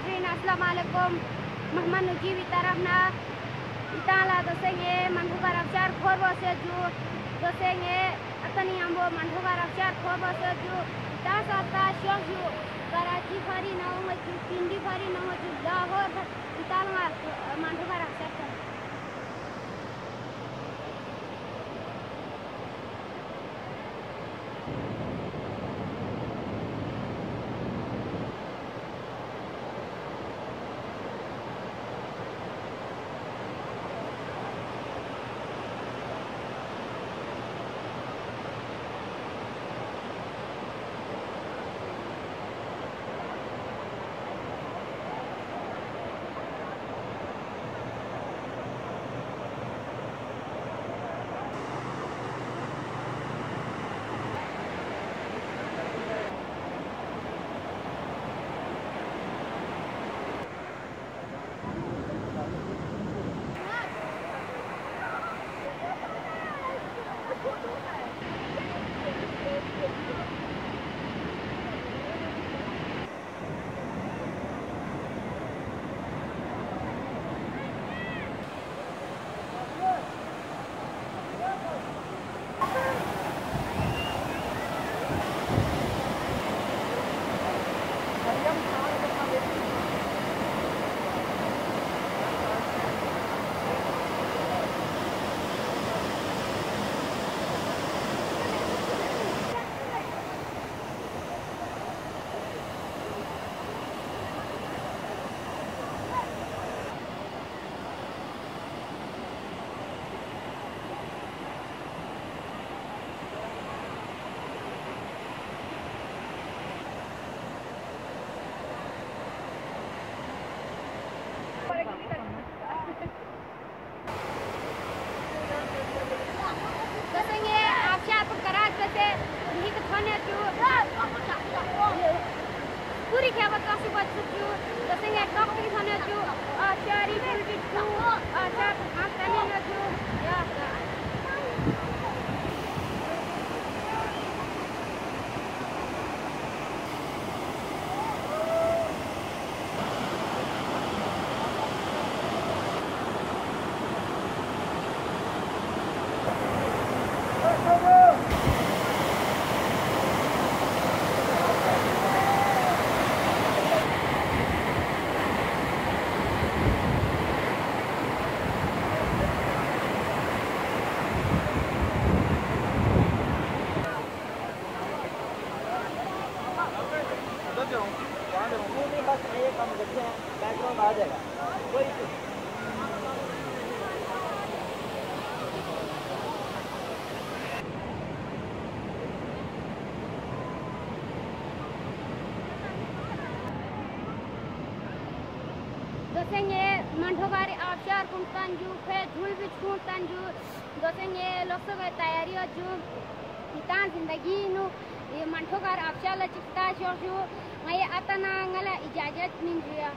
Catherine, Assalamualaikum. Mahman Nujiwi tarafna itala dosenge manduga rakshar khorbo seju dosenge atani ambo manduga rakshar khorbo seju tasata shoju Karachi phari na hoju Pindi phari na hoju Lahore itala manduga rakshar पूरी क्या बता सु बच चुकी हूँ जैसे कि doctor की खाने जो चारी फुल भी जो चार हाथ करने में जो या बैकग्राउंड आ जाएगा कोई दोसेंगे मंडोगारी आबशार कुंतांजू फे झूल भी कुंतांजू दोसेंगे लोकसभा तैयारी जो इतना जिंदगी नु ये मंडोगार आबशार लचिता जो ये अतना ngala इजाजत नहीं दिया